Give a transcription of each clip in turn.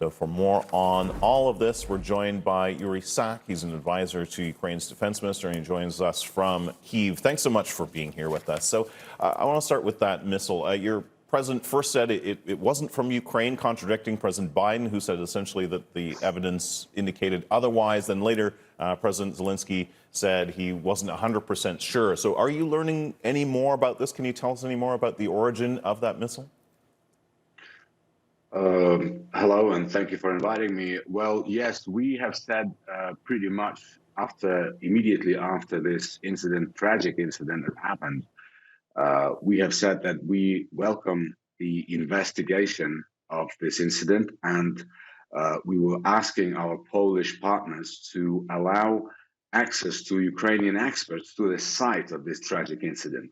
So for more on all of this, we're joined by Yuri Sak. He's an advisor to Ukraine's defense minister, and he joins us from Kyiv. Thanks so much for being here with us. So I want to start with that missile. Your president first said it wasn't from Ukraine, contradicting President Biden, who said essentially that the evidence indicated otherwise. Then later, President Zelensky said he wasn't 100% sure. So are you learning any more about this? Can you tell us any more about the origin of that missile? Hello, and thank you for inviting me. Well, yes, we have said pretty much immediately after this incident, tragic incident that happened, we have said that we welcome the investigation of this incident, and we were asking our Polish partners to allow access to Ukrainian experts to the site of this tragic incident.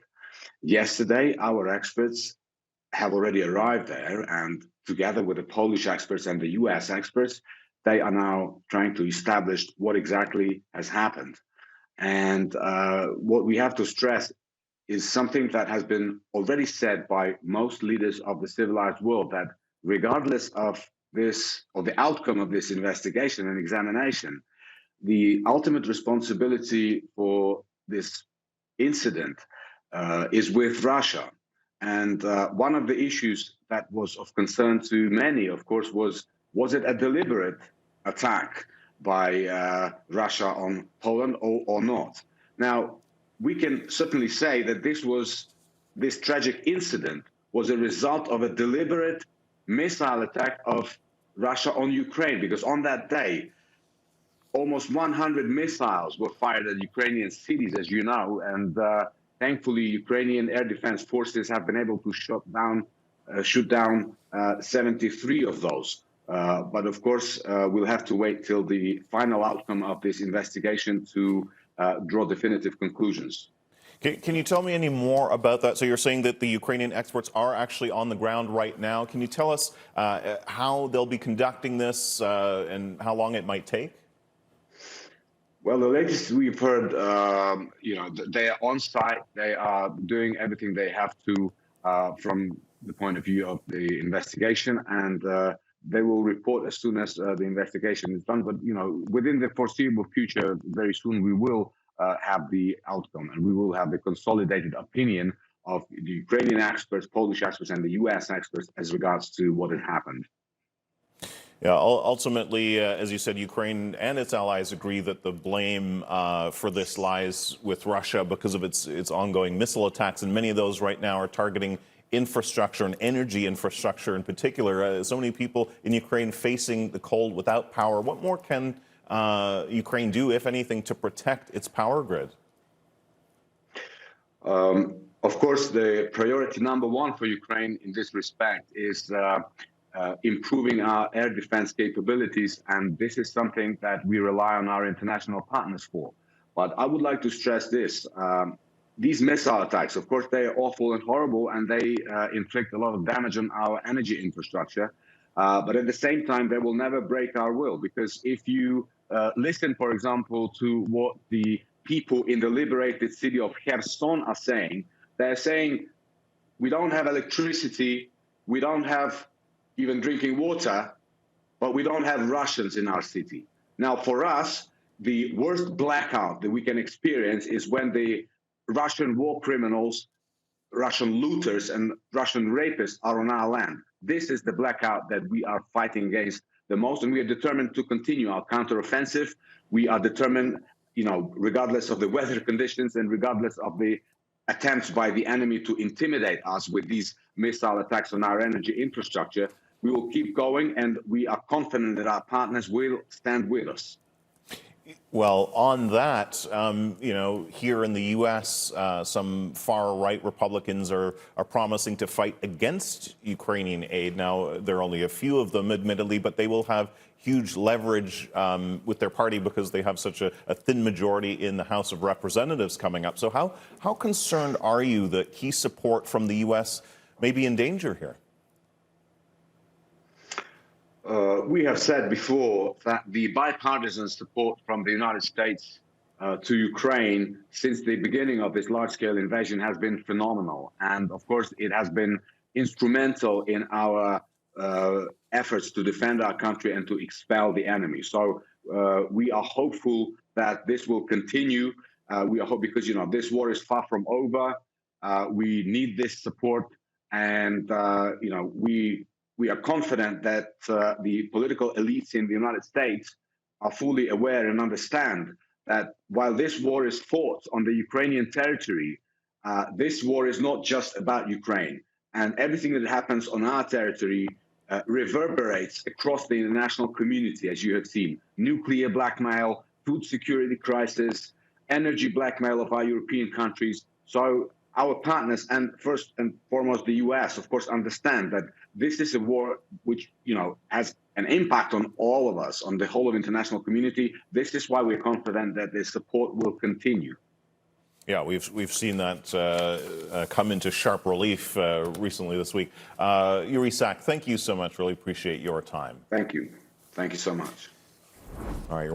Yesterday, our experts have already arrived there, and together with the Polish experts and the US experts, they are now trying to establish what exactly has happened. And what we have to stress is something that has been already said by most leaders of the civilized world, that regardless of this, or the outcome of this investigation and examination, the ultimate responsibility for this incident is with Russia. And one of the issues that was of concern to many, of course, was it a deliberate attack by Russia on Poland or not? Now, we can certainly say that this tragic incident was a result of a deliberate missile attack of Russia on Ukraine, because on that day, almost 100 missiles were fired at Ukrainian cities, as you know, and thankfully, Ukrainian air defense forces have been able to shoot down 73 of those. But of course, we'll have to wait till the final outcome of this investigation to draw definitive conclusions. Can you tell me any more about that? So you're saying that the Ukrainian experts are actually on the ground right now. Can you tell us how they'll be conducting this and how long it might take? Well, the latest we've heard, they are on site. They are doing everything they have to from the point of view of the investigation, and they will report as soon as the investigation is done. But, within the foreseeable future, very soon, we will have the outcome, and we will have the consolidated opinion of the Ukrainian experts, Polish experts, and the US experts as regards to what had happened. Yeah, ultimately, as you said, Ukraine and its allies agree that the blame for this lies with Russia because of its ongoing missile attacks, and many of those right now are targeting infrastructure and energy infrastructure in particular. So many people in Ukraine facing the cold without power. What more can Ukraine do, if anything, to protect its power grid? Of course, the priority number one for Ukraine in this respect is improving our air defense capabilities, and this is something that we rely on our international partners for. But I would like to stress this. These missile attacks, of course, they are awful and horrible, and they inflict a lot of damage on our energy infrastructure. But at the same time, they will never break our will, because if you listen, for example, to what the people in the liberated city of Kherson are saying, they're saying, we don't have electricity, we don't have even drinking water, but we don't have Russians in our city. Now, for us, the worst blackout that we can experience is when the Russian war criminals, Russian looters, and Russian rapists are on our land. This is the blackout that we are fighting against the most, and we are determined to continue our counteroffensive. We are determined, regardless of the weather conditions and regardless of the attempts by the enemy to intimidate us with these missile attacks on our energy infrastructure, we will keep going, and we are confident that our partners will stand with us. Well, on that, here in the U.S., some far-right Republicans are promising to fight against Ukrainian aid. Now, there are only a few of them, admittedly, but they will have huge leverage with their party because they have such a thin majority in the House of Representatives coming up. So how concerned are you that key support from the U.S. may be in danger here? We have said before that the bipartisan support from the United States to Ukraine since the beginning of this large-scale invasion has been phenomenal. And of course, it has been instrumental in our efforts to defend our country and to expel the enemy. So we are hopeful that this will continue. We are hopeful because, this war is far from over. We need this support, and we are confident that the political elites in the United States are fully aware and understand that while this war is fought on the Ukrainian territory, this war is not just about Ukraine. And everything that happens on our territory reverberates across the international community, as you have seen. Nuclear blackmail, food security crisis, energy blackmail of our European countries. So our partners, and first and foremost the US, of course, understand that this is a war which, has an impact on all of us, on the whole of international community. This is why we're confident that the support will continue. Yeah, we've seen that come into sharp relief recently this week. Yuri Sak, thank you so much. Really appreciate your time. Thank you. Thank you so much. All right, you're